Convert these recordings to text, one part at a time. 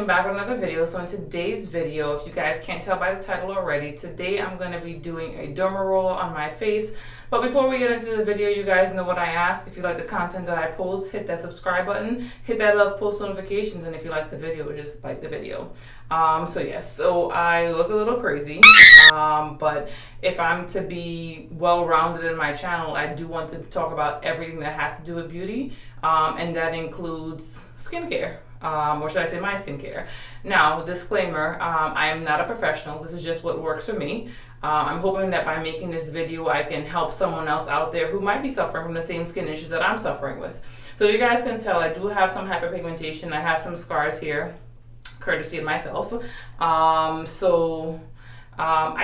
welcome back with another video. So in today's video, if you guys can't tell by the title already, today I'm going to be doing a derma roll on my face. But before we get into the video, you guys know what I ask. If you like the content that I post, hit that subscribe button, hit that love post notifications, and if you like the video, just like the video. So I look a little crazy, but if I'm to be well-rounded in my channel, I do want to talk about everything that has to do with beauty, and that includes skincare. Or should I say my skincare. Now, disclaimer, I am not a professional. This is just what works for me. I'm hoping that by making this video, I can help someone else out there who might be suffering from the same skin issues that I'm suffering with. So you guys can tell I do have some hyperpigmentation. I have some scars here, courtesy of myself. I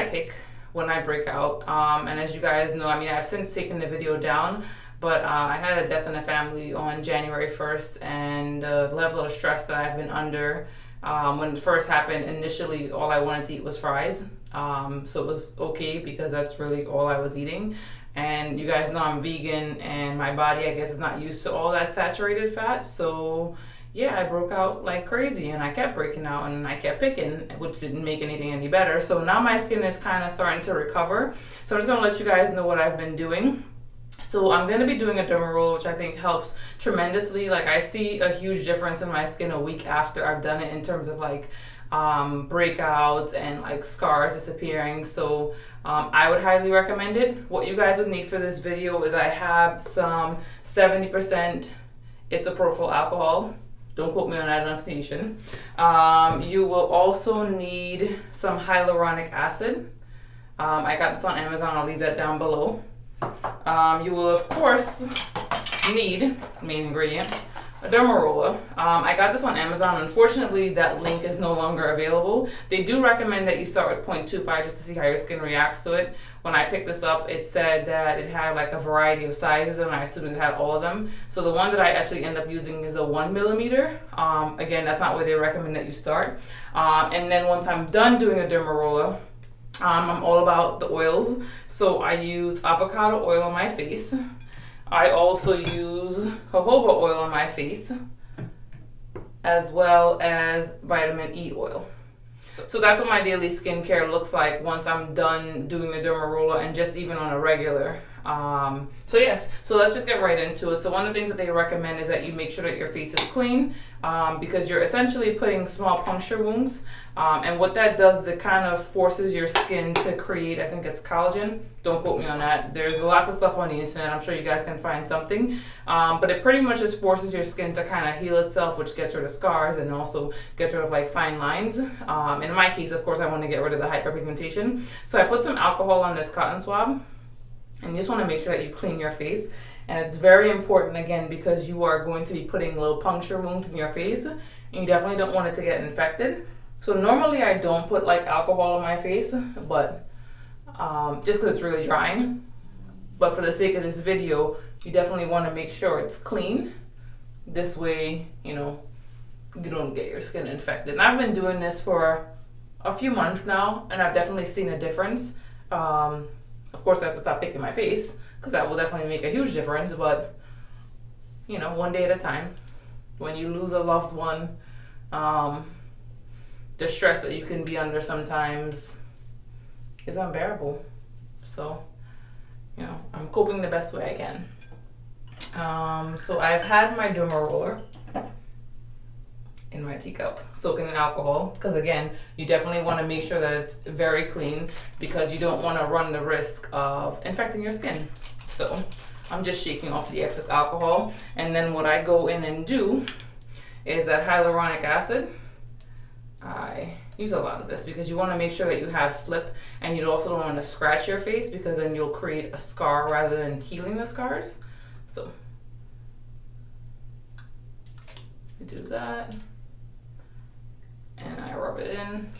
pick when I break out. And as you guys know, I've since taken the video down. But I had a death in the family on January 1st, and the level of stress that I've been under when it first happened, initially all I wanted to eat was fries. So it was okay because that's really all I was eating. And you guys know I'm vegan, and my body, I guess, is not used to all that saturated fat. So yeah, I broke out like crazy, and I kept breaking out, and I kept picking, which didn't make anything any better. So now my skin is kind of starting to recover. So I'm just going to let you guys know what I've been doing. So I'm going to be doing a derma roll, which I think helps tremendously. Like, I see a huge difference in my skin a week after I've done it in terms of like breakouts and like scars disappearing. So I would highly recommend it. What you guys would need for this video is I have some 70% isopropyl alcohol. Don't quote me on that pronunciation. You will also need some hyaluronic acid. I got this on Amazon. I'll leave that down below. You will of course need, main ingredient, a derma roller. I got this on Amazon. Unfortunately, that link is no longer available. They do recommend that you start with 0.25 just to see how your skin reacts to it. When I picked this up, it said that it had like a variety of sizes, and I assumed it had all of them. So the one that I actually end up using is a 1 millimeter. Again, that's not where they recommend that you start. And then once I'm done doing a derma roller, I'm all about the oils, so I use avocado oil on my face. I also use jojoba oil on my face, as well as vitamin E oil. So that's what my daily skincare looks like once I'm done doing the derma roller, and just even on a regular. So let's just get right into it. So one of the things that they recommend is that you make sure that your face is clean, because you're essentially putting small puncture wounds. And what that does is it kind of forces your skin to create, I think it's collagen. Don't quote me on that. There's lots of stuff on the internet. I'm sure you guys can find something. But it pretty much just forces your skin to kind of heal itself, which gets rid of scars and also gets rid of like fine lines. In my case, of course, I want to get rid of the hyperpigmentation. So I put some alcohol on this cotton swab. And you just want to make sure that you clean your face. And it's very important, again, because you are going to be putting little puncture wounds in your face. And you definitely don't want it to get infected. So normally I don't put like alcohol on my face, but just because it's really drying. But for the sake of this video, you definitely want to make sure it's clean. This way, you don't get your skin infected. And I've been doing this for a few months now, and I've definitely seen a difference. Of course, I have to stop picking my face, because that will definitely make a huge difference. But, one day at a time. When you lose a loved one, the stress that you can be under sometimes is unbearable. So, I'm coping the best way I can. So I've had my derma roller in my teacup, soaking in alcohol, because again, you definitely want to make sure that it's very clean, because you don't want to run the risk of infecting your skin. So I'm just shaking off the excess alcohol, and then what I go in and do is that hyaluronic acid. I use a lot of this because you want to make sure that you have slip, and you also don't want to scratch your face, because then you'll create a scar rather than healing the scars. So I do that, and I rub it in.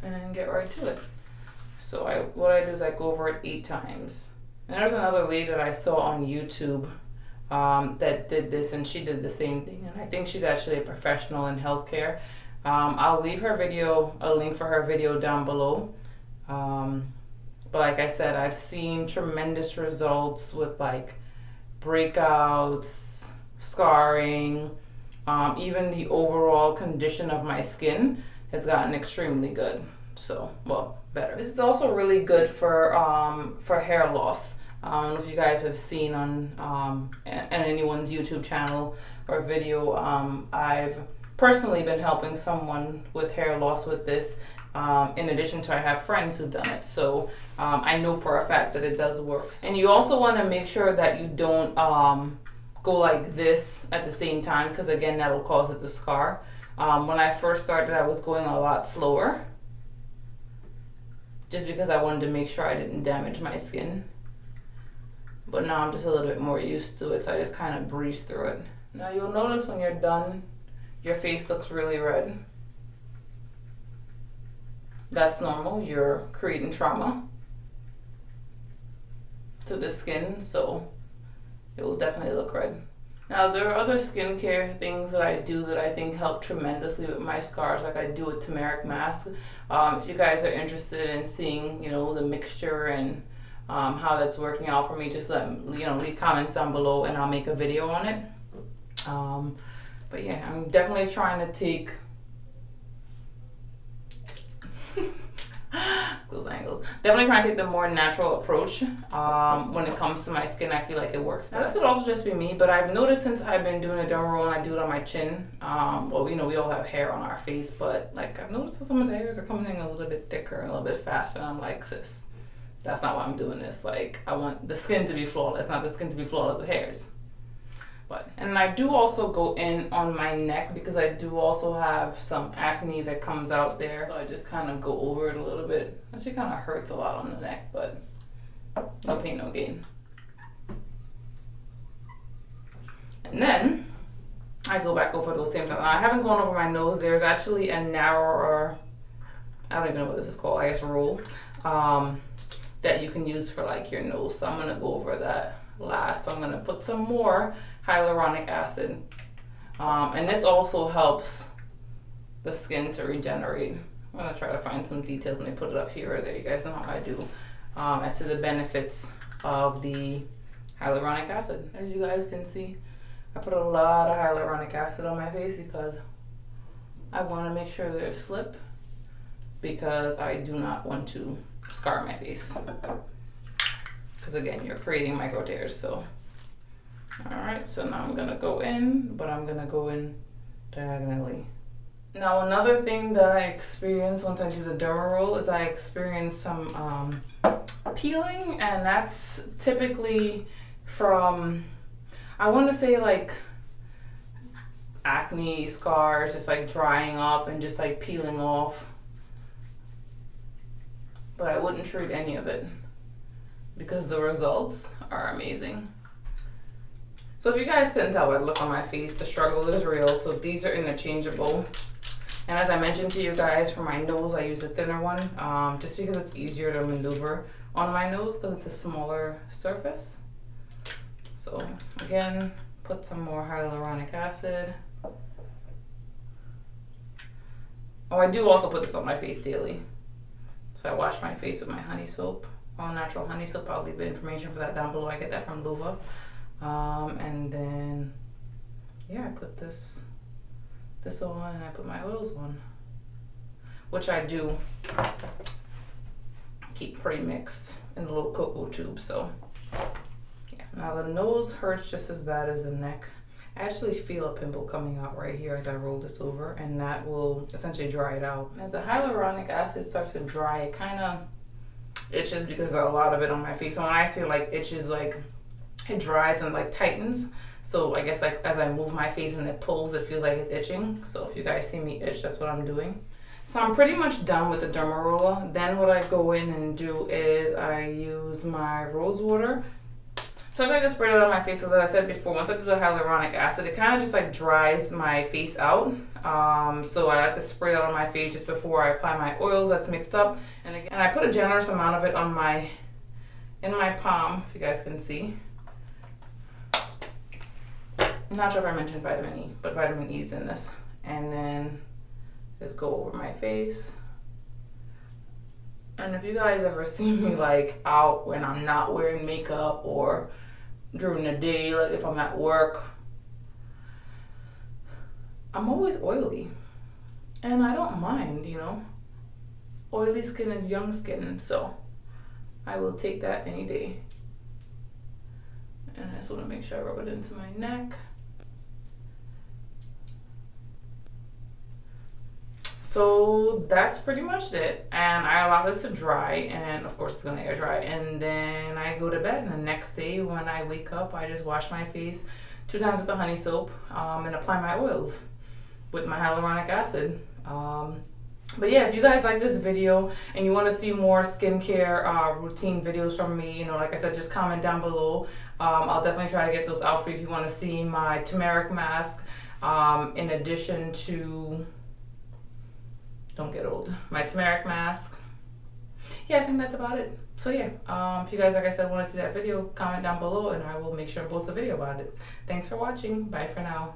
And then get right to it. So what I do is I go over it 8 times. And there's another lady that I saw on YouTube that did this, and she did the same thing, and I think she's actually a professional in healthcare. I'll leave her video, a link for her video down below. But like I said, I've seen tremendous results with like breakouts, scarring, even the overall condition of my skin has gotten extremely good. So, well, better. This is also really good for hair loss. I don't know if you guys have seen on anyone's YouTube channel or video. I've personally been helping someone with hair loss with this. In addition to, I have friends who've done it, so I know for a fact that it does work. And you also want to make sure that you don't go like this at the same time, because again, that'll cause it to scar. When I first started, I was going a lot slower, just because I wanted to make sure I didn't damage my skin. But now I'm just a little bit more used to it, so I just kind of breeze through it. Now you'll notice when you're done, your face looks really red. That's normal. You're creating trauma to the skin, so it will definitely look red. Now there are other skincare things that I do that I think help tremendously with my scars. Like I do a turmeric mask. If you guys are interested in seeing, you know, the mixture and how that's working out for me, just leave comments down below and I'll make a video on it. But yeah, I'm definitely trying to take those angles. Definitely trying to take the more natural approach when it comes to my skin. I feel like it works best. This could also just be me, but I've noticed since I've been doing a derma roll and I do it on my chin, well, you know, we all have hair on our face, but like I've noticed that some of the hairs are coming in a little bit thicker and a little bit faster, and I'm like, sis, that's not why I'm doing this. Like, I want the skin to be flawless, not the skin to be flawless with hairs. And I do also go in on my neck because I do also have some acne that comes out there. So I just kind of go over it a little bit. Actually kind of hurts a lot on the neck, but no pain, no gain. And then I go back over those same times. I haven't gone over my nose. There's actually a narrower, I don't even know what this is called, I guess roll, that you can use for like your nose. So I'm gonna go over that last. I'm gonna put some more hyaluronic acid, and this also helps the skin to regenerate. I'm gonna try to find some details when they put it up here or there. You guys know how I do as to the benefits of the hyaluronic acid. As you guys can see, I put a lot of hyaluronic acid on my face because I want to make sure there's slip, because I do not want to scar my face, because again, you're creating micro tears. So alright, so now I'm gonna go in, but I'm gonna go in diagonally. Now another thing that I experience once I do the derma roll is I experience some peeling, and that's typically from, I want to say like acne scars, just like drying up and just like peeling off. But I wouldn't treat any of it because the results are amazing. So if you guys couldn't tell by the look on my face, the struggle is real. So these are interchangeable. And as I mentioned to you guys, for my nose, I use a thinner one, just because it's easier to maneuver on my nose because it's a smaller surface. So again, put some more hyaluronic acid. Oh, I do also put this on my face daily. So I wash my face with my honey soap, all natural honey soap. I'll leave the information for that down below. I get that from Luva. And then, yeah, I put this on, and I put my oils on, which I do keep pre-mixed in a little cocoa tube. So yeah. Now the nose hurts just as bad as the neck. I actually feel a pimple coming out right here as I roll this over, and that will essentially dry it out. As the hyaluronic acid starts to dry, it kind of itches because there's a lot of it on my face. And when I say like itches, like it dries and like tightens. So I guess like as I move my face and it pulls, it feels like it's itching. So if you guys see me itch, that's what I'm doing. So I'm pretty much done with the derma roller. Then what I go in and do is I use my rose water. So I try to spread it on my face, because as I said before, once I do the hyaluronic acid, it kind of just like dries my face out. So I like to spray it on my face just before I apply my oils that's mixed up. And again, I put a generous amount of it on in my palm, if you guys can see. I'm not sure if I mentioned vitamin E, but vitamin E is in this. And then just go over my face. And if you guys ever see me like out when I'm not wearing makeup or during the day, like if I'm at work, I'm always oily, and I don't mind, you know. Oily skin is young skin, so I will take that any day. And I just want to make sure I rub it into my neck. So that's pretty much it, and I allow this to dry, and of course it's gonna air dry, and then I go to bed. And the next day when I wake up, I just wash my face 2 times with the honey soap, and apply my oils with my hyaluronic acid. But yeah, if you guys like this video and you want to see more skincare routine videos from me, you know, like I said, just comment down below. I'll definitely try to get those out for you if you want to see my turmeric mask, in addition to, don't get old, my turmeric mask. Yeah, I think that's about it. So yeah, if you guys, like I said, want to see that video, comment down below and I will make sure to post a video about it. Thanks for watching. Bye for now.